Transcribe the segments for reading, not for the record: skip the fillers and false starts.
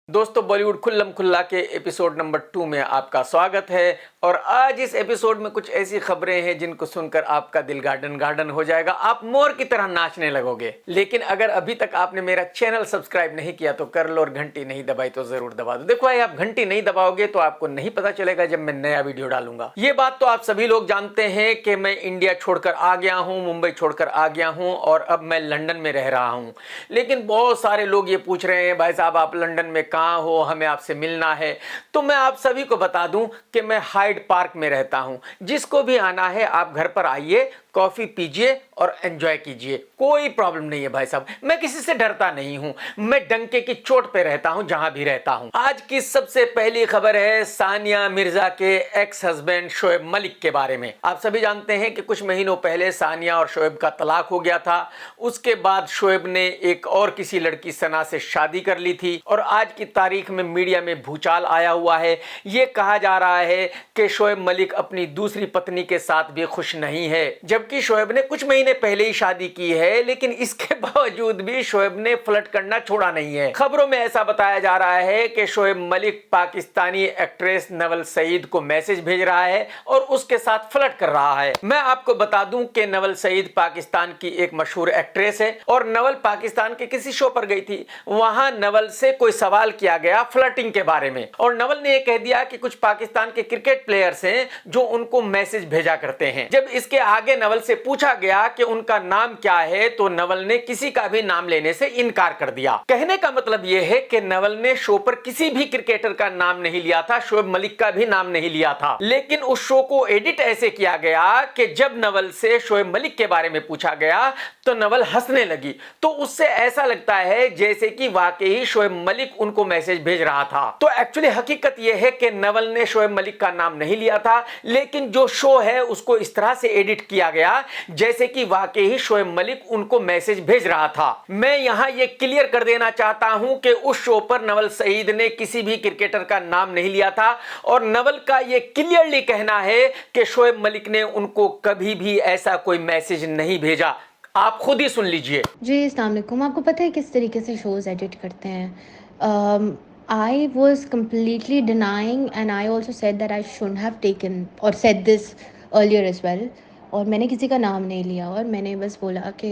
दोस्तों, बॉलीवुड खुल्लम खुल्ला के एपिसोड नंबर 2 में आपका स्वागत है। और आज इस एपिसोड में कुछ ऐसी खबरें हैं जिनको सुनकर आपका दिल गार्डन गार्डन हो जाएगा, आप मोर की तरह नाचने लगोगे। लेकिन अगर अभी तक आपने मेरा चैनल सब्सक्राइब नहीं किया तो कर लो, और घंटी नहीं दबाई तो जरूर दबा दो। देखो भाई, आप घंटी नहीं दबाओगे तो आपको नहीं पता चलेगा जब मैं नया वीडियो डालूंगा। ये बात तो आप सभी लोग जानते हैं कि मैं इंडिया छोड़कर आ गया हूँ, मुंबई छोड़कर आ गया हूँ और अब मैं लंदन में रह रहा हूँ। लेकिन बहुत सारे लोग ये पूछ रहे हैं, भाई साहब आप लंदन में कहाँ हो, हमें आपसे मिलना है। तो मैं आप सभी को बता दूं कि मैं हाइड पार्क में रहता हूं। जिसको भी आना है आप घर पर आइए, कॉफी पीजिए और एंजॉय कीजिए, कोई प्रॉब्लम नहीं है भाई साहब। मैं किसी से डरता नहीं हूं, मैं डंके की चोट पे रहता हूं जहां भी रहता हूं। आज की सबसे पहली खबर है सानिया मिर्जा के एक्स हस्बैंड शोएब मलिक के बारे में। आप सभी जानते हैं कि कुछ महीनों पहले सानिया और शोएब का तलाक हो गया था। उसके बाद शोएब ने एक और किसी लड़की सना से शादी कर ली थी और आज की तारीख में मीडिया में भूचाल आया हुआ है। यह कहा जा रहा है कि शोएब मलिक अपनी दूसरी पत्नी के साथ भी खुश नहीं है, जबकि शोएब ने कुछ महीने पहले ही शादी की है। लेकिन इसके बावजूद भी शोएब ने फ्लर्ट करना छोड़ा नहीं है। खबरों में ऐसा बताया जा रहा है कि शोएब मलिक पाकिस्तानी एक्ट्रेस नवल सईद को मैसेज भेज रहा है और उसके साथ फ्लर्ट कर रहा है। मैं आपको बता दूं कि नवल सईद पाकिस्तान की एक मशहूर एक्ट्रेस है और नवल पाकिस्तान के किसी शो पर गई थी। वहां नवल से कोई सवाल किया गया फ्लर्टिंग के बारे में और नवल ने यह कह दिया कि कुछ पाकिस्तान के क्रिकेट प्लेयर्स हैं जो उनको मैसेज भेजा करते हैं। जब इसके आगे नवल से पूछा गया कि उनका नाम क्या है तो नवल ने किसी का भी नाम लेने से इनकार कर दिया। कहने का मतलब यह है कि नवल ने शो पर किसी भी क्रिकेटर का नाम नहीं लिया था, शोएब मलिक का भी नाम नहीं लिया था। लेकिन उस शो को एडिट ऐसे किया गया कि जब नवल से शोएब मलिक के बारे में पूछा गया तो नवल हंसने लगी। तो उससे ऐसा लगता है जैसे कि वाकई शोएब मलिक उनको मैसेज भेज रहा था। तो एक्चुअली हकीकत यह है कि नवल ने शोएब मलिक का नाम नहीं लिया था, लेकिन जो शो है उसको इस तरह से एडिट किया गया जैसे कि वाकई ही शोएब मलिक उनको मैसेज भेज रहा था। मैं यहां यह क्लियर कर देना चाहता हूं कि उस शो पर नवल सईद ने किसी भी क्रिकेटर का नाम नहीं लिया था और नवल का यह क्लियरली कहना है कि शोएब मलिक ने उनको कभी भी ऐसा कोई मैसेज नहीं भेजा। आप खुद ही सुन लीजिए। जी अस्सलाम वालेकुम। आपको पता है किस तरीके से शोज़ एडिट करते हैं? I was completely denying and I also said that I should have taken और said this earlier as well. और मैंने किसी का नाम नहीं लिया और मैंने बस बोला कि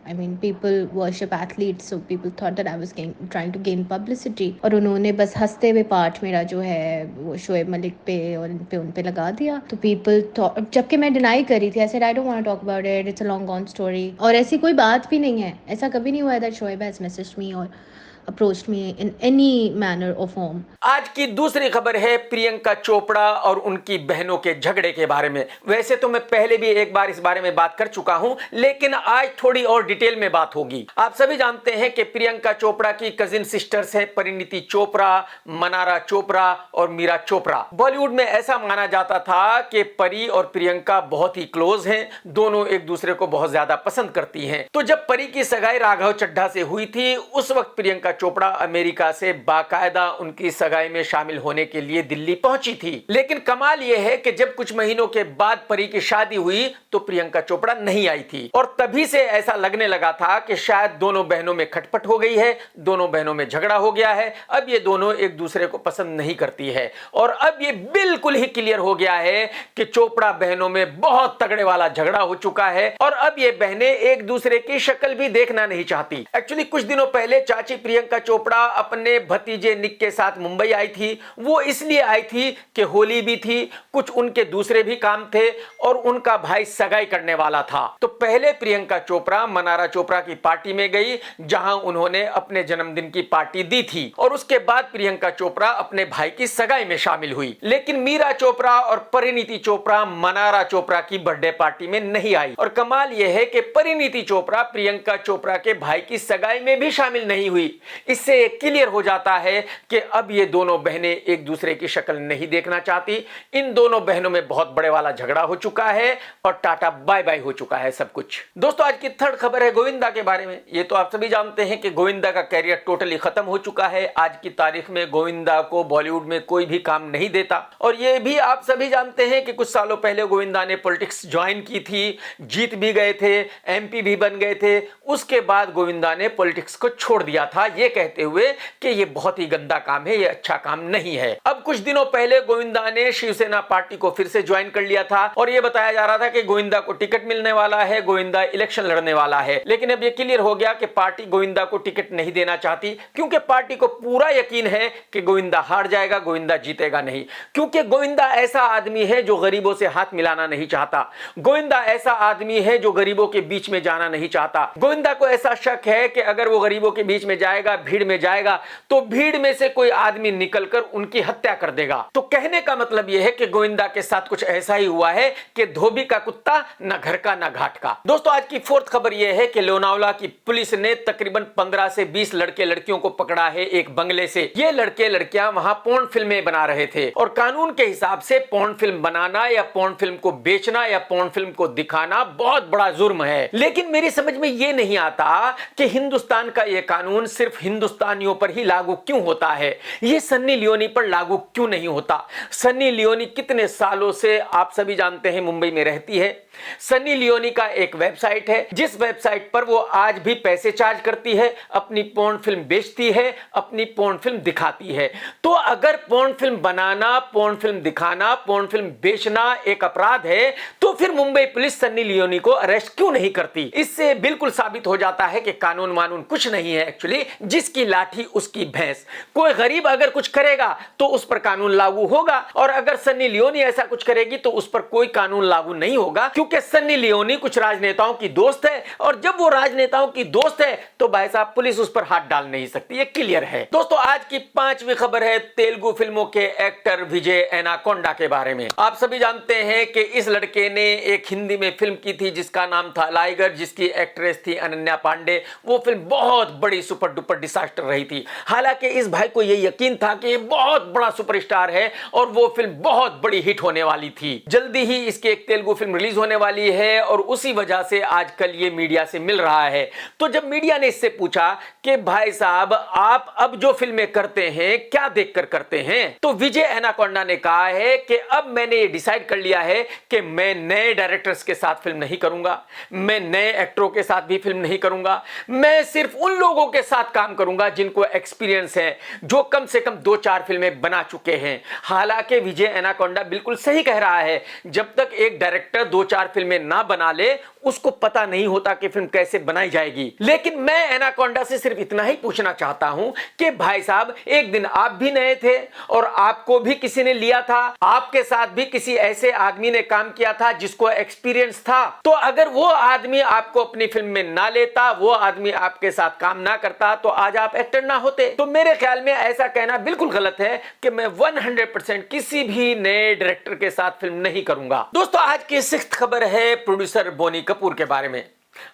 I mean people worship athletes, so people thought that I was trying to gain publicity. और उन्होंने बस हंसते हुए पार्ट मेरा जो है वो शोएब मलिक पे और उन पे लगा दिया। तो पीपल जबकि मैं डिनाई कर रही थी, I said I don't want to talk about it, it's a long gone story. और ऐसी कोई बात भी नहीं है, ऐसा कभी नहीं हुआ है that Shoaib has messaged me और approached me in any manner or form. आज की दूसरी खबर है प्रियंका चोपड़ा और उनकी बहनों के झगड़े के बारे में। वैसे तो मैं पहले भी एक बार इस बारे में बात कर चुका हूं, लेकिन आज थोड़ी और डिटेल में बात होगी। आप सभी जानते हैं कि प्रियंका चोपड़ा की कजिन सिस्टर्स हैं परिणीति चोपड़ा, मनारा चोपड़ा और मीरा चोपड़ा। बॉलीवुड में ऐसा माना जाता था कि परी और प्रियंका बहुत ही क्लोज हैं, दोनों एक दूसरे को बहुत ज्यादा पसंद करती हैं। तो जब परी की सगाई राघव चड्ढा से हुई थी, उस वक्त प्रियंका चोपड़ा अमेरिका से बाकायदा उनकी सगाई में शामिल होने के लिए दिल्ली पहुंची थी। लेकिन कमाल यह है कि जब कुछ महीनों के बाद परी की शादी हुई तो प्रियंका चोपड़ा नहीं आई थी और तभी से ऐसा लगने लगा था कि शायद दोनों बहनों में खटपट हो गई है, दोनों बहनों में झगड़ा हो गया है। अब ये दोनों एक दूसरे को पसंद नहीं करती है और अब ये बिल्कुल ही क्लियर हो गया है कि चोपड़ा बहनों में बहुत तगड़े वाला झगड़ा हो चुका है और अब ये बहनें एक दूसरे की शक्ल भी देखना नहीं चाहती। एक्चुअली कुछ दिनों पहले चाची प्रियंका चोपड़ा अपने भतीजे निक के साथ मुंबई आई थी। वो इसलिए आई थी कि होली भी थी, कुछ उनके दूसरे भी काम थे और उनका भाई सगाई करने वाला था। तो पहले प्रियंका चोपड़ा मनारा चोपड़ा की पार्टी में गई जहां उन्होंने अपने जन्मदिन की पार्टी दी थी और उसके बाद प्रियंका चोपड़ा अपने भाई की सगाई में शामिल हुई। लेकिन मीरा चोपड़ा और परिणीति चोपड़ा मनारा चोपड़ा की बर्थडे पार्टी में नहीं आई और कमाल यह है कि परिणीति चोपड़ा प्रियंका चोपड़ा के भाई की सगाई में भी शामिल नहीं हुई। इससे क्लियर हो जाता है कि अब ये दोनों बहनें एक दूसरे की शक्ल नहीं देखना चाहती। इन दोनों बहनों में बहुत बड़े वाला झगड़ा हो चुका है और टाटा बाय बाय हो चुका है सब कुछ। दोस्तों, आज की थर्ड खबर है गोविंदा के बारे में। ये तो आप सभी जानते हैं कि गोविंदा का कैरियर टोटली खत्म हो चुका है। आज की तारीख में गोविंदा को बॉलीवुड में कोई भी काम नहीं देता और ये भी आप सभी जानते हैं कि कुछ सालों पहले गोविंदा ने पॉलिटिक्स ज्वाइन की थी, जीत भी गए थे, एमपी भी बन गए थे। उसके बाद गोविंदा ने पॉलिटिक्स को छोड़ दिया था। ये ये कहते हुए कि ये बहुत ही गंदा काम है, ये अच्छा काम नहीं है। अब कुछ दिनों पहले गोविंदा ने शिवसेना पार्टी को फिर से ज्वाइन कर लिया था और ये बताया जा रहा था कि गोविंदा को टिकट मिलने वाला है, गोविंदा इलेक्शन लड़ने वाला है। लेकिन अब ये क्लियर हो गया कि पार्टी गोविंदा को टिकट नहीं देना चाहती, क्योंकि पार्टी को पूरा यकीन है कि गोविंदा हार जाएगा, गोविंदा जीतेगा नहीं। क्योंकि गोविंदा ऐसा आदमी है जो गरीबों से हाथ मिलाना नहीं चाहता। गोविंदा ऐसा आदमी है जो गरीबों के बीच में जाना नहीं चाहता। गोविंदा को ऐसा शक है कि अगर वो गरीबों के बीच में जाएगा, भीड़ में जाएगा, तो भीड़ में से कोई आदमी निकलकर उनकी हत्या कर देगा। तो कहने का मतलब यह है कि गोविंदा के साथ कुछ ऐसा ही हुआ है कि धोबी का कुत्ता न घर का न घाट का। दोस्तों, आज की फोर्थ खबर यह है कि लोनावला की पुलिस ने तकरीबन 15 से 20 लड़के लड़कियों को पकड़ा है एक बंगले से। ये लड़के लड़कियां वहां पोर्न फिल्में बना रहे थे और कानून के हिसाब से पोर्न फिल्म बनाना या पोर्न फिल्म को बेचना या पोर्न फिल्म को दिखाना बहुत बड़ा जुर्म है। लेकिन मेरी समझ में यह नहीं आता कि हिंदुस्तान का यह कानून सिर्फ हिंदुस्तानियों पर ही लागू क्यों होता है, ये सन्नी लियोनी पर लागू क्यों नहीं होता। सन्नी लियोनी कितने सालों से, आप सभी जानते हैं, मुंबई में रहती है। सन्नी लियोनी का एक वेबसाइट है जिस वेबसाइट पर वो आज भी पैसे चार्ज करती है, अपनी पोर्न फिल्म बेचती है, अपनी पोर्न फिल्म दिखाती है। तो अगर पोर्न फिल्म बनाना, पोर्न फिल्म दिखाना, पोर्न फिल्म बेचना एक अपराध है, तो फिर मुंबई पुलिस सन्नी लियोनी को अरेस्ट क्यों नहीं करती। इससे बिल्कुल साबित हो जाता है कि कानून वानून कुछ नहीं है एक्चुअली, जिसकी लाठी उसकी भैंस। कोई गरीब अगर कुछ करेगा तो उस पर कानून लागू होगा, और अगर सन्नी लियोनी ऐसा कुछ करेगी तो उस पर कोई कानून लागू नहीं होगा, क्योंकि सन्नी लियोनी कुछ राजनेताओं की दोस्त है, और जब वो राजनेताओं की दोस्त है तो भाई साहब पुलिस उस पर हाथ डाल नहीं सकती, ये क्लियर है। दोस्तों, आज की 5वीं खबर है तेलुगु फिल्मों के एक्टर विजय एनाकोंडा के बारे में। आप सभी जानते हैं कि इस लड़के ने एक हिंदी में फिल्म की थी जिसका नाम था लाइगर, जिसकी एक्ट्रेस थी अनन्या पांडे। वो फिल्म बहुत बड़ी सुपर डुपर डिसास्टर रही थी। हालांकि इस भाई को यह यकीन था कि ये बहुत बड़ा सुपरस्टार है और वो फिल्म बहुत बड़ी हिट होने वाली थी। जल्दी ही इसकी एक तेलुगु फिल्म रिलीज होने वाली है और उसी वजह से आजकल ये मीडिया से मिल रहा है। तो जब मीडिया ने इससे पूछा कि भाई साहब आप अब जो फिल्में करते हैं क्या देखकर करते हैं, तो विजय एनाकोंडा ने कहा है कि अब मैंने ये डिसाइड कर लिया है कि मैं नए डायरेक्टर्स के साथ फिल्म नहीं करूंगा, मैं नए एक्टरों के साथ भी फिल्म नहीं करूंगा, मैं सिर्फ उन लोगों के साथ काम करूंगा जिनको एक्सपीरियंस है, जो कम से कम 2-4 फिल्में बना चुके हैं। हालांकि विजय एनाकोंडा बिल्कुल सही कह रहा है, जब तक एक डायरेक्टर 2-4 फिल्में ना बना ले उसको पता नहीं होता कि फिल्म कैसे बनाई जाएगी। लेकिन मैं एनाकोंडा से सिर्फ इतना ही पूछना चाहता हूं कि भाई साहब एक दिन आप भी नए थे और आपको भी किसी ने लिया था, आपके साथ भी किसी ऐसे आदमी ने काम किया था जिसको एक्सपीरियंस था। तो अगर वो आदमी आपको अपनी फिल्म में ना लेता, वो आदमी आपके साथ काम ना करता, तो आज आप एक्टर ना होते। तो मेरे ख्याल में ऐसा कहना बिल्कुल गलत है कि मैं 100% किसी भी नए डायरेक्टर के साथ फिल्म नहीं करूंगा। दोस्तों, आज की 6th खबर है प्रोड्यूसर बोनी कपूर के बारे में।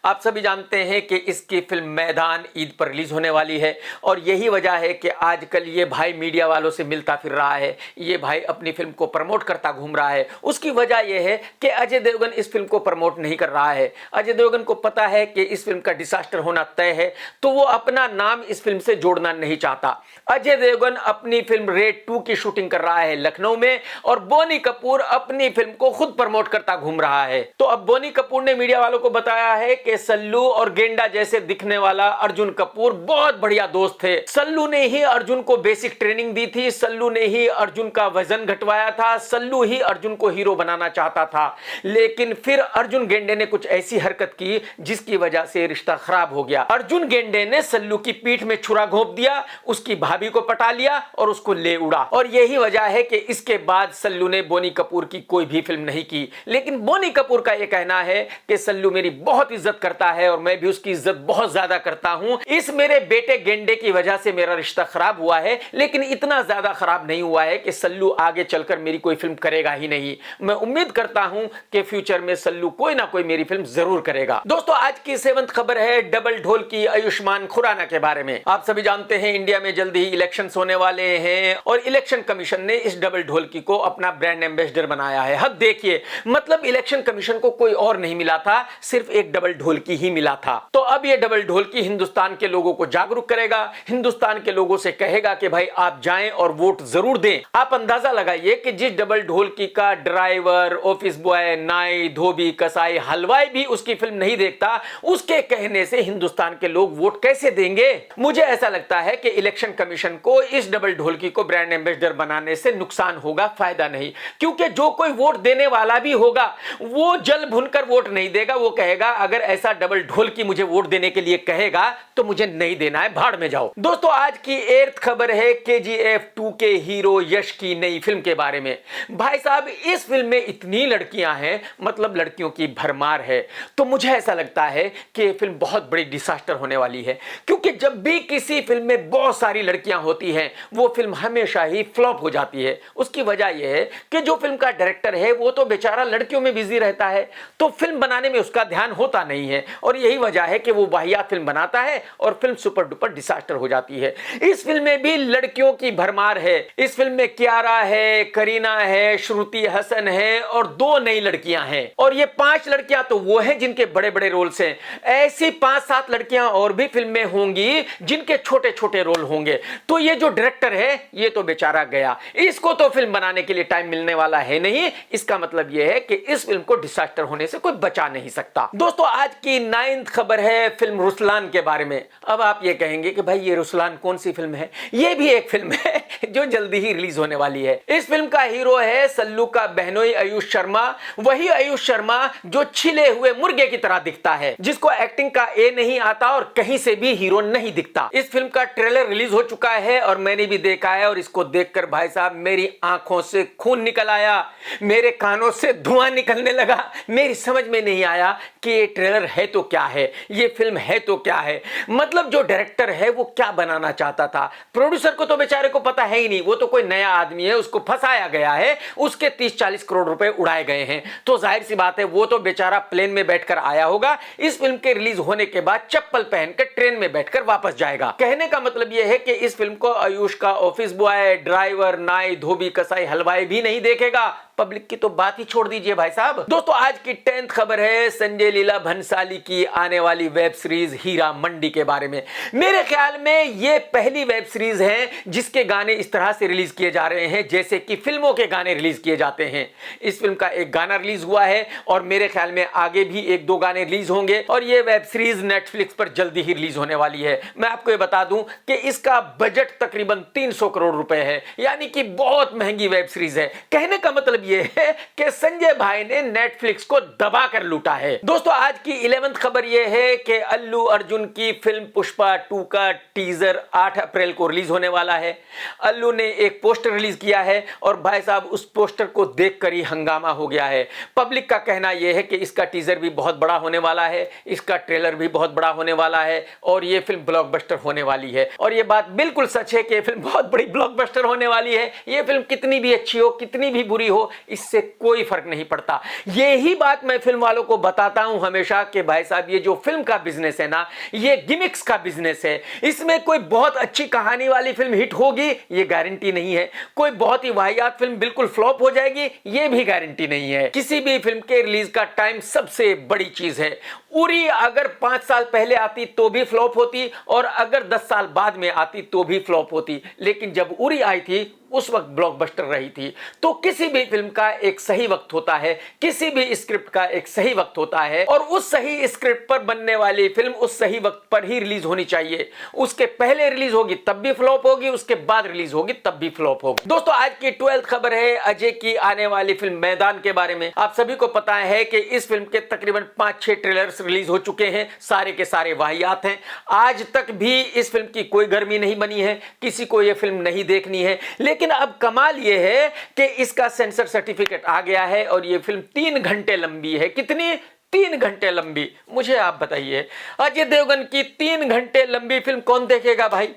आप सभी जानते हैं कि इसकी फिल्म मैदान ईद पर रिलीज होने वाली है और यही वजह है कि आजकल ये भाई मीडिया वालों से मिलता फिर रहा है, ये भाई अपनी फिल्म को प्रमोट करता घूम रहा है। उसकी वजह यह है कि अजय देवगन इस फिल्म को प्रमोट नहीं कर रहा है। अजय देवगन को पता है कि इस फिल्म का डिसास्टर होना तय है, तो वो अपना नाम इस फिल्म से जोड़ना नहीं चाहता। अजय देवगन अपनी फिल्म रेड 2 की शूटिंग कर रहा है लखनऊ में और बोनी कपूर अपनी फिल्म को खुद प्रमोट करता घूम रहा है। तो अब बोनी कपूर ने मीडिया वालों को बताया है कि सल्लू और गेंडा जैसे दिखने वाला अर्जुन कपूर बहुत बढ़िया दोस्त थे। सल्लू ने ही अर्जुन को बेसिक ट्रेनिंग दी थी, सल्लू ने ही अर्जुन का वजन घटवाया था, सल्लू ही अर्जुन को हीरो बनाना चाहता था। लेकिन फिर अर्जुन गेंडे ने कुछ ऐसी हरकत की जिसकी वजह से रिश्ता खराब हो गया। अर्जुन गेंडे ने सल्लू की पीठ में छुरा घोंप दिया, उसकी भाभी को पटा लिया और उसको ले उड़ा। और यही वजह है कि इसके बाद सल्लू ने बोनी कपूर की कोई भी फिल्म नहीं की। लेकिन बोनी कपूर का यह कहना है कि सल्लू मेरी बहुत इज्जत करता है और मैं भी उसकी इज्जत बहुत ज्यादा करता हूं। इस मेरे बेटे गेंडे की वजह से मेरा रिश्ता खराब हुआ है, लेकिन इतना ज्यादा खराब नहीं हुआ है कि सल्लू आगे चलकर मेरी कोई फिल्म करेगा ही नहीं। मैं उम्मीद करता हूं कि फ्यूचर में सल्लू कोई ना कोई मेरी फिल्म जरूर करेगा। दोस्तों, आज की 7th खबर है डबल ढोल की आयुष्मान खुराना के बारे में। आप सभी जानते हैं इंडिया में जल्दी ही इलेक्शंस होने वाले हैं और इलेक्शन कमीशन ने इस डबल ढोलकी को अपना ब्रांड एम्बेसडर बनाया है। हद देखिए, मतलब इलेक्शन कमीशन को कोई और नहीं मिला था, सिर्फ एक डबल डबल ढोलकी ही मिला था। तो अब ये डबल ढोलकी हिंदुस्तान के लोगों को जागरूक करेगा, हिंदुस्तान के लोगों से कहेगा कि भाई आप जाएं और वोट जरूर दें। आप अंदाजा लगाइए कि जिस डबल ढोलकी का ड्राइवर, ऑफिस बॉय, नाई, धोबी, कसाई, हलवाई भी उसकी फिल्म नहीं देखता, उसके कहने से हिंदुस्तान के लोग वोट कैसे देंगे? मुझे ऐसा लगता है कि इलेक्शन कमीशन को इस डबल ढोलकी को ब्रांड एम्बेसडर बनाने से नुकसान होगा, फायदा नहीं। क्योंकि जो कोई वोट देने वाला भी होगा वो जल भुनकर वोट नहीं देगा। वो कहेगा अगर ऐसा डबल ढोलकी मुझे वोट देने के लिए कहेगा तो मुझे नहीं देना है, भाड़ में जाओ। दोस्तों, आज की 8th खबर है KGF 2 के हीरो यश की नई फिल्म के बारे में। भाई साहब, इस फिल्म में इतनी लड़कियां हैं, मतलब लड़कियों की भरमार है। तो मुझे ऐसा लगता है कि फिल्म बहुत बड़ी डिसास्टर होने वाली है, क्योंकि जब भी किसी फिल्म में बहुत सारी लड़कियां होती हैं वो फिल्म हमेशा ही फ्लॉप हो जाती है। उसकी वजह यह है कि जो फिल्म का डायरेक्टर है वो तो बेचारा लड़कियों में बिजी रहता है, तो फिल्म बनाने में उसका ध्यान होता नहीं है, और यही वजह है कि वो वाहियात फिल्म बनाता है और फिल्म सुपर डुपर डिसास्टर हो जाती है। इस फिल्म में भी लड़कियों की भरमार है। इस फिल्म में कियारा है, करीना है, श्रुति हसन है और 2 नई लड़कियां हैं, और ये 5 लड़कियां तो वो हैं जिनके बड़े बड़े रोल्स हैं। ऐसी 5-7 लड़कियां और भी फिल्म में होंगी जिनके छोटे छोटे रोल होंगे। तो ये जो डायरेक्टर है ये तो बेचारा गया, इसको तो फिल्म बनाने के लिए टाइम मिलने वाला है नहीं। इसका मतलब यह है कि इस फिल्म को डिसास्टर होने से कोई बचा नहीं सकता। दोस्तों, आज की 9th खबर है फिल्म रुसलान के बारे में। अब आप ये कहेंगे कि भाई ये रुसलान कौन सी फिल्म है? ये भी एक फिल्म है जो जल्दी ही रिलीज होने वाली है। इस फिल्म का हीरो है सल्लू का बहनोई आयुष शर्मा, वही आयुष शर्मा जो छिले हुए मुर्गे की तरह दिखता है, जिसको एक्टिंग का ए नहीं आता और कहीं से भी हीरो नहीं दिखता। इस फिल्म का ट्रेलर रिलीज हो चुका है और मैंने भी देखा है, और इसको देखकर भाई साहब मेरी आंखों से खून निकल आया, मेरे कानों से धुआं निकलने लगा। मेरी समझ में नहीं आया कि ये ट्रेलर है तो क्या है, ये फिल्म है तो क्या है। मतलब जो डायरेक्टर है वो क्या बनाना चाहता था, प्रोड्यूसर को तो बेचारे को पता है ही नहीं। वो तो कोई नया आदमी है, उसको फंसाया गया है, उसके 30-40 करोड़ रुपए उड़ाए गए हैं। तो जाहिर सी बात है वो तो बेचारा प्लेन में बैठकर आया होगा, इस फिल्म के रिलीज होने के बाद चप्पल पहनकर ट्रेन में बैठकर वापस जाएगा। कहने का मतलब यह है कि इस फिल्म को आयुष का ऑफिस बॉय, ड्राइवर, नाई, धोबी, कसाई, हलवाई भी नहीं देखेगा। पब्लिक की तो बात ही छोड़ दीजिए भाई साहब। दोस्तों, आज की 10th खबर है संजय लीला भंसाली की आने वाली वेब सीरीज हीरा मंडी के बारे में। मेरे ख्याल में ये पहली वेब सीरीज है जिसके गाने इस तरह से रिलीज किए जा रहे हैं जैसे कि फिल्मों के गाने रिलीज किए जाते हैं। इस फिल्म का एक गाना रिलीज हुआ है और मेरे ख्याल में आगे भी 1-2 गाने रिलीज होंगे, और ये वेब सीरीज नेटफ्लिक्स पर जल्दी ही रिलीज होने वाली है। मैं आपको ये बता दूं कि इसका बजट तकरीबन 300 करोड़ रुपए है, यानी कि बहुत महंगी वेब सीरीज है। कहने का मतलब ये है कि संजय भाई ने नेटफ्लिक्स को दबा कर लूटा है। दोस्तों, आज की 11th खबर यह है कि अल्लू अर्जुन की फिल्म पुष्पा 2 का टीजर 8 अप्रैल को रिलीज होने वाला है। अल्लू ने एक पोस्टर रिलीज किया है और भाई साहब उस पोस्टर को देखकर ही हंगामा हो गया है। पब्लिक का कहना यह है कि इसका टीजर भी बहुत बड़ा होने वाला है, इसका ट्रेलर भी बहुत बड़ा होने वाला है और यह फिल्म ब्लॉकबस्टर होने वाली है। और यह बात बिल्कुल सच है कि यह फिल्म बहुत बड़ी ब्लॉकबस्टर होने वाली है। यह फिल्म कितनी भी अच्छी हो, कितनी भी बुरी हो, इससे कोई फर्क नहीं पड़ता। यही बात मैं फिल्म वालों को बताता हूं हमेशा कि भाई साहब ये जो फिल्म का बिजनेस है ना, ये गिमिक्स का बिजनेस है। इसमें कोई बहुत अच्छी कहानी वाली फिल्म हिट होगी ये गारंटी नहीं है, कोई बहुत ही वाहियात फिल्म बिल्कुल फ्लॉप हो जाएगी ये भी गारंटी नहीं है। किसी भी फिल्म के रिलीज का टाइम सबसे बड़ी चीज है। उरी अगर 5 साल पहले आती तो भी फ्लॉप होती, और अगर 10 साल बाद में आती तो भी फ्लॉप होती, लेकिन जब उरी आई थी उस वक्त ब्लॉकबस्टर रही थी। तो किसी भी फिल्म का एक सही वक्त होता है, किसी भी स्क्रिप्ट का एक सही वक्त होता है, और उस सही स्क्रिप्ट पर बनने वाली फिल्म उस सही वक्त पर ही रिलीज होनी चाहिए। उसके पहले रिलीज होगी तब भी फ्लॉप होगी, उसके बाद रिलीज होगी तब भी फ्लॉप होगी। दोस्तों, आज की 12th खबर है अजय की आने वाली फिल्म मैदान के बारे में। आप सभी को पता है कि इस फिल्म के तकरीबन 5-6 ट्रेलर्स रिलीज हो चुके हैं, सारे के सारे वाहियात हैं। आज तक भी इस फिल्म की कोई गर्मी नहीं बनी है, किसी को यह फिल्म नहीं देखनी है। लेकिन अब कमाल यह है कि इसका सेंसर सर्टिफिकेट आ गया है और यह फिल्म 3 घंटे लंबी है। कितनी? 3 घंटे लंबी। मुझे आप बताइए, अजय देवगन की 3 घंटे लंबी फिल्म कौन देखेगा भाई?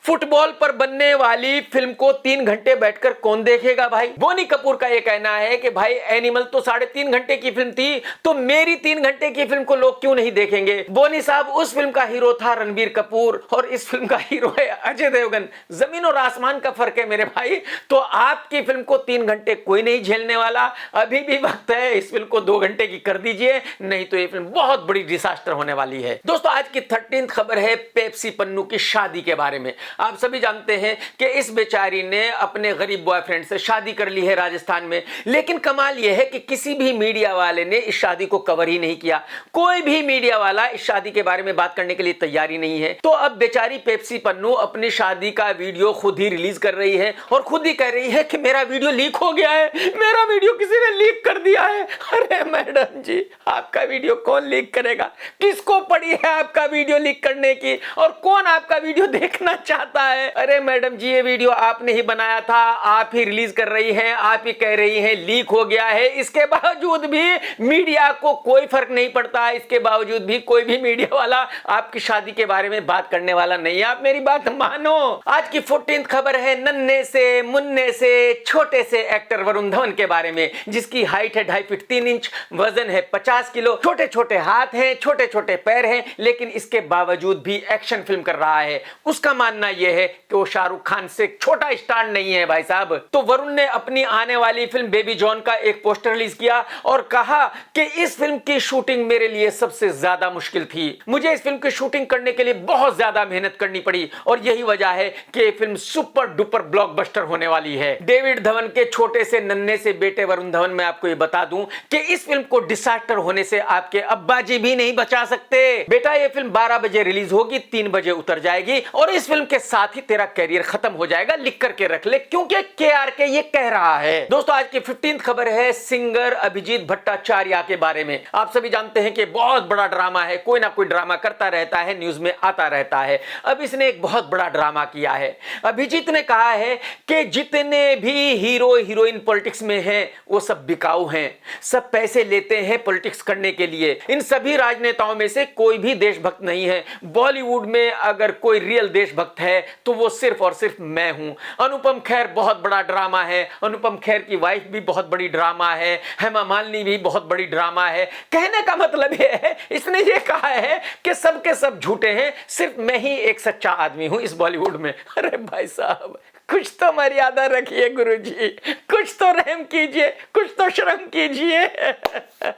फुटबॉल पर बनने वाली फिल्म को 3 घंटे बैठकर कौन देखेगा भाई। बोनी कपूर का यह कहना है कि भाई एनिमल तो 3.5 घंटे की फिल्म थी, तो मेरी 3 घंटे की फिल्म को लोग क्यों नहीं देखेंगे। बोनी साहब, उस फिल्म का हीरो था रणबीर कपूर और इस फिल्म का हीरो है अजय देवगन। जमीन और आसमान का फर्क है मेरे भाई। तो आपकी फिल्म को 3 घंटे कोई नहीं झेलने वाला। अभी भी वक्त है, इस फिल्म को 2 घंटे की कर दीजिए, नहीं तो ये फिल्म बहुत बड़ी डिजास्टर होने वाली है। दोस्तों, आज की 13th खबर है पेप्सी पन्नू की शादी के बारे में। आप सभी जानते हैं कि इस बेचारी ने अपने गरीब बॉयफ्रेंड से शादी कर ली है राजस्थान में, लेकिन कमाल यह है कि किसी भी मीडिया वाले ने इस शादी को कवर ही नहीं किया। कोई भी मीडिया वाला इस शादी के बारे में बात करने के लिए तैयार ही नहीं है। तो अब बेचारी पेप्सी पन्नू अपनी शादी का वीडियो खुद ही रिलीज कर रही है और खुद ही कह रही है कि मेरा वीडियो लीक हो गया है, मेरा वीडियो किसी ने लीक कर दिया है। अरे मैडम जी, आपका वीडियो कौन लीक करेगा? किसको पड़ी है आपका वीडियो लीक करने की, और कौन आपका वीडियो देखना चाहता है? अरे मैडम जी, ये वीडियो आपने ही बनाया था, आप ही रिलीज कर रही हैं, आप ही कह रही हैं लीक हो गया है। इसके बावजूद भी मीडिया को कोई फर्क नहीं पड़ता। इसके बावजूद भी कोई भी मीडिया वाला आपकी शादी के बारे में बात करने वाला नहीं है। आप मेरी बात मानो। आज की 14th खबर है नन्हे से मुन्ने से छोटे से एक्टर वरुण धवन के बारे में, जिसकी हाइट है 2.5 फीट 3 इंच, वजन है 50 किलो, छोटे छोटे हाथ हैं, छोटे छोटे पैर हैं, लेकिन इसके बावजूद भी एक्शन फिल्म कर रहा है। उसका मानना यह है कि वो शाहरुख खान से छोटा स्टार नहीं है भाई साहब। तो वरुण ने अपनी आने वाली फिल्म बेबी जॉन का एक पोस्टर रिलीज किया और कहा कि इस फिल्म की शूटिंग मेरे लिए सबसे ज्यादा मुश्किल थी। मुझे इस फिल्म की शूटिंग करने के लिए बहुत ज्यादा मेहनत करनी पड़ी और यही वजह है कि ये फिल्म सुपर डुपर ब्लॉकबस्टर होने वाली है। डेविड धवन के छोटे से नन्हे से बेटे वरुण धवन, मैं आपको ये बता दूं कि इस फिल्म को डिसास्टर होने से आपके अब्बा जी भी नहीं बचा सकते। बेटा, ये फिल्म 12 बजे रिलीज होगी, 3 बजे उतर जाएगी और इस फिल्म के साथ ही तेरा कैरियर खत्म हो जाएगा। लिख करके रख ले, क्योंकि KRK ये कह रहा है। दोस्तों, आज की 15th खबर है सिंगर अभिजीत भट्टाचार्य के बारे में। आप सभी जानते हैं कि बहुत बड़ा ड्रामा है, कोई ना कोई ड्रामा करता रहता है, न्यूज में आता रहता है। अब इसने एक बहुत बड़ा ड्रामा किया है। अभिजीत ने कहा है कि जितने भी हीरो हीरोइन पॉलिटिक्स में हैं वो सब बिकाऊ हैं, सब पैसे लेते हैं पॉलिटिक्स करने के लिए। इन सभी राजनेताओं में से कोई भी देशभक्त नहीं है। बॉलीवुड में अगर कोई रियल देशभक्त है तो वो सिर्फ और सिर्फ मैं हूं। अनुपम खेर बहुत बड़ा ड्रामा है, अनुपम खेर की वाइफ भी बहुत बड़ी ड्रामा है, हेमा मालिनी भी बहुत बड़ी ड्रामा है। कहने का मतलब ये है, इसने ये कहा है कि सब के सब झूठे हैं, सिर्फ मैं ही एक सच्चा आदमी हूं इस बॉलीवुड में। अरे भाई साहब, कुछ तो मर्यादा रखिए गुरुजी, कुछ तो रहम कीजिए, कुछ तो शर्म कीजिए।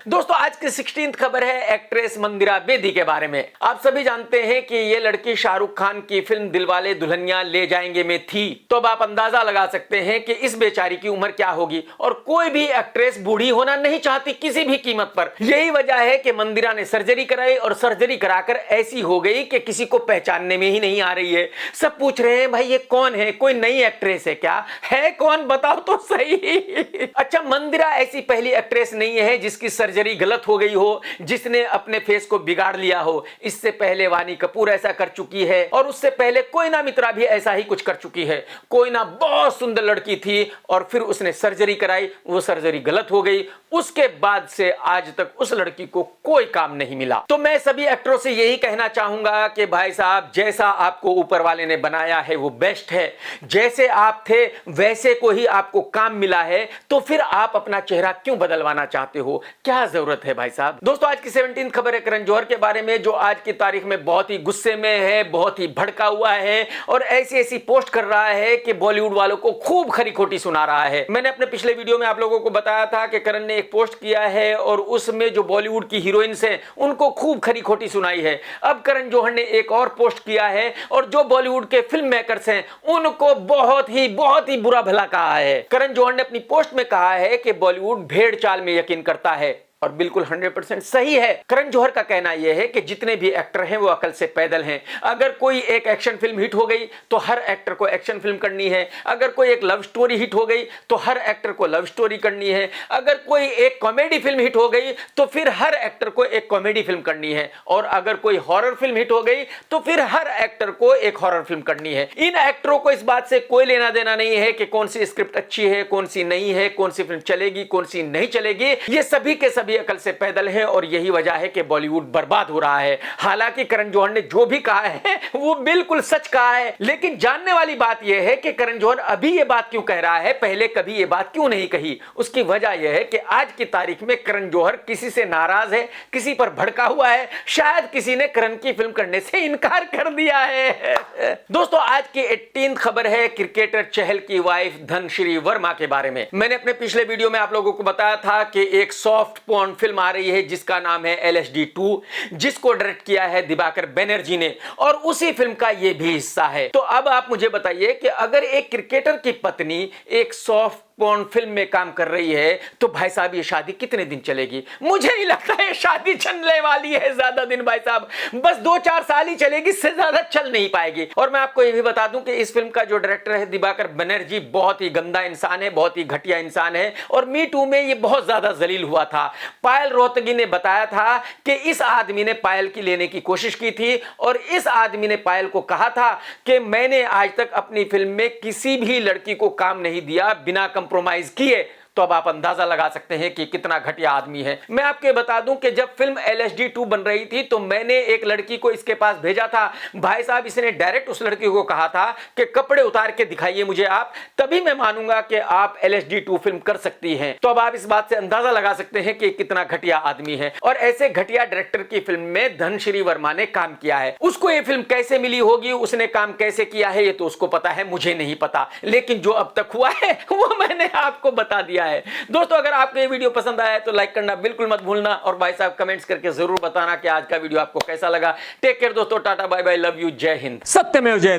दोस्तों, आज की 16th खबर है एक्ट्रेस मंदिरा बेदी के बारे में। आप सभी जानते हैं कि ये लड़की शाहरुख खान की फिल्म दिलवाले दुल्हनिया ले जाएंगे में थी। तो अब आप अंदाजा लगा सकते हैं कि इस बेचारी की उम्र क्या होगी, और कोई भी एक्ट्रेस बूढ़ी होना नहीं चाहती किसी भी कीमत पर। यही वजह है कि मंदिरा ने सर्जरी कराई और सर्जरी कराकर ऐसी हो गई कि किसी को पहचानने में ही नहीं आ रही है। सब पूछ रहे हैं भाई ये कौन है, कोई नई एक्ट्रेस है क्या? है कौन, बताओ तो सही। अच्छा, मंदिरा ऐसी पहली एक्ट्रेस नहीं है जिसकी सर्जरी गलत हो गई हो, जिसने अपने फेस को बिगाड़ लिया हो। इससे पहले वानी कपूर ऐसा कर चुकी है और उससे पहले कोयना मित्रा भी ऐसा ही कुछ कर चुकी है। कोयना बहुत सुंदर लड़की थी और फिर उसने सर्जरी कराई, वो सर्जरी गलत हो गई। उसके बाद से आज तक उस लड़की को कोई काम नहीं मिला। तो मैं सभी एक्टरों से यही कहना चाहूंगा कि भाई साहब, जैसा आपको ऊपर वाले ने बनाया है वो बेस्ट है। जैसे आप थे वैसे को ही आपको काम मिला है, तो फिर आप अपना चेहरा क्यों बदलवाना चाहते हो? क्या जरूरत है भाई साहब। दोस्तों, आज की 17th खबर है करण जौहर के बारे में, जो आज की तारीख में बहुत ही गुस्से में है, बहुत ही भड़का हुआ है और ऐसी ऐसी पोस्ट कर रहा है कि बॉलीवुड वालों को खूब खरी खोटी सुना रहा है। मैंने अपने पिछले वीडियो में आप लोगों को बताया था कि करण ने एक पोस्ट किया है और उसमें जो बॉलीवुड की हीरोइंस हैं उनको खूब खरी खोटी सुनाई है। अब करण जौहर ने एक और पोस्ट किया है और जो बॉलीवुड के फिल्म मेकर्स हैं उनको बहुत ही बुरा भला कहा है। करण जौहर ने अपनी पोस्ट में कहा है कि बॉलीवुड भेड़ चाल में यकीन करता है, और बिल्कुल 100% सही है। करण जौहर का कहना यह है कि जितने भी एक्टर हैं वो अकल से पैदल हैं। अगर कोई एक एक्शन फिल्म हिट हो गई तो हर एक्टर को एक्शन फिल्म करनी है। अगर कोई एक लव स्टोरी हिट हो गई तो हर एक्टर को लव स्टोरी करनी है। अगर कोई एक कॉमेडी फिल्म हिट हो गई तो फिर हर एक्टर को एक कॉमेडी फिल्म करनी है। और अगर कोई हॉरर फिल्म हिट हो गई तो फिर हर एक्टर को एक हॉरर फिल्म करनी है। इन एक्टरों को इस बात से कोई लेना देना नहीं है कि कौन सी स्क्रिप्ट अच्छी है, कौन सी नहीं है, कौन सी फिल्म चलेगी, कौन सी नहीं चलेगी। ये सभी के सभी सभी अकल से पैदल हैं और यही वजह है कि बॉलीवुड बर्बाद हो रहा है। हालांकि करण जौहर ने जो भी कहा है वो बिल्कुल सच कहा है, लेकिन जानने वाली बात यह है कि करण जौहर अभी ये बात क्यों कह रहा है, पहले कभी ये बात क्यों नहीं कही। उसकी वजह यह है कि आज की तारीख में करण जौहर किसी से नाराज है, किसी पर भड़का हुआ है, शायद किसी ने करण की फिल्म करने से इनकार कर दिया है। दोस्तों, आज की 18th खबर है क्रिकेटर चहल की वाइफ धनश्री वर्मा के बारे में। मैंने अपने पिछले वीडियो में आप लोगों को बताया था कि एक सॉफ्ट पॉर्न फिल्म आ रही है जिसका नाम है LSD 2, जिसको डायरेक्ट किया है दिवाकर बनर्जी ने, और उसी फिल्म का यह भी हिस्सा है। तो अब आप मुझे बताइए कि अगर एक क्रिकेटर की पत्नी एक सॉफ्ट पॉर्न फिल्म में काम कर रही है तो भाई साहब ये शादी कितने दिन चलेगी? मुझे नहीं लगता है शादी चलने वाली है ज्यादा दिन भाई साहब, बस 2-4 साल ही चलेगी, इससे ज्यादा चल नहीं पाएगी। और मैं आपको ये भी बता दूं कि इस फिल्म का जो डायरेक्टर है दिवाकर बनर्जी बहुत ही गंदा इंसान है, बहुत ही घटिया इंसान है, और मी टू में ये बहुत ज्यादा जलील हुआ था। पायल रोहतगी ने बताया था कि इस आदमी ने पायल की लेने की कोशिश की थी और इस आदमी ने पायल को कहा था कि मैंने आज तक अपनी फिल्म में किसी भी लड़की को काम नहीं दिया बिना कंप्रोमाइज किए। तो अब आप अंदाजा लगा सकते हैं कि कितना घटिया आदमी है। मैं आपको बता दूं कि जब फिल्म LSD 2 बन रही थी तो मैंने एक लड़की को इसके पास भेजा था। भाई साहब, इसने डायरेक्ट उस लड़की को कहा था कि कपड़े उतार के दिखाइए मुझे आप, तभी मैं मानूंगा कि आप LSD 2 फिल्म कर सकती हैं। तो अब आप इस बात से अंदाजा लगा सकते हैं कि कितना घटिया आदमी है। और ऐसे घटिया डायरेक्टर की फिल्म में धनश्री वर्मा ने काम किया है। उसको ये फिल्म कैसे मिली होगी, उसने काम कैसे किया है, ये तो उसको पता है, मुझे नहीं पता, लेकिन जो अब तक हुआ है वो मैंने आपको बता दिया है। दोस्तों, अगर आपको ये वीडियो पसंद आया है तो लाइक करना बिल्कुल मत भूलना, और भाई साहब कमेंट्स करके जरूर बताना कि आज का वीडियो आपको कैसा लगा। टेक केयर दोस्तों, tata bye bye, love you, जय हिंद, सत्यमेव जयते।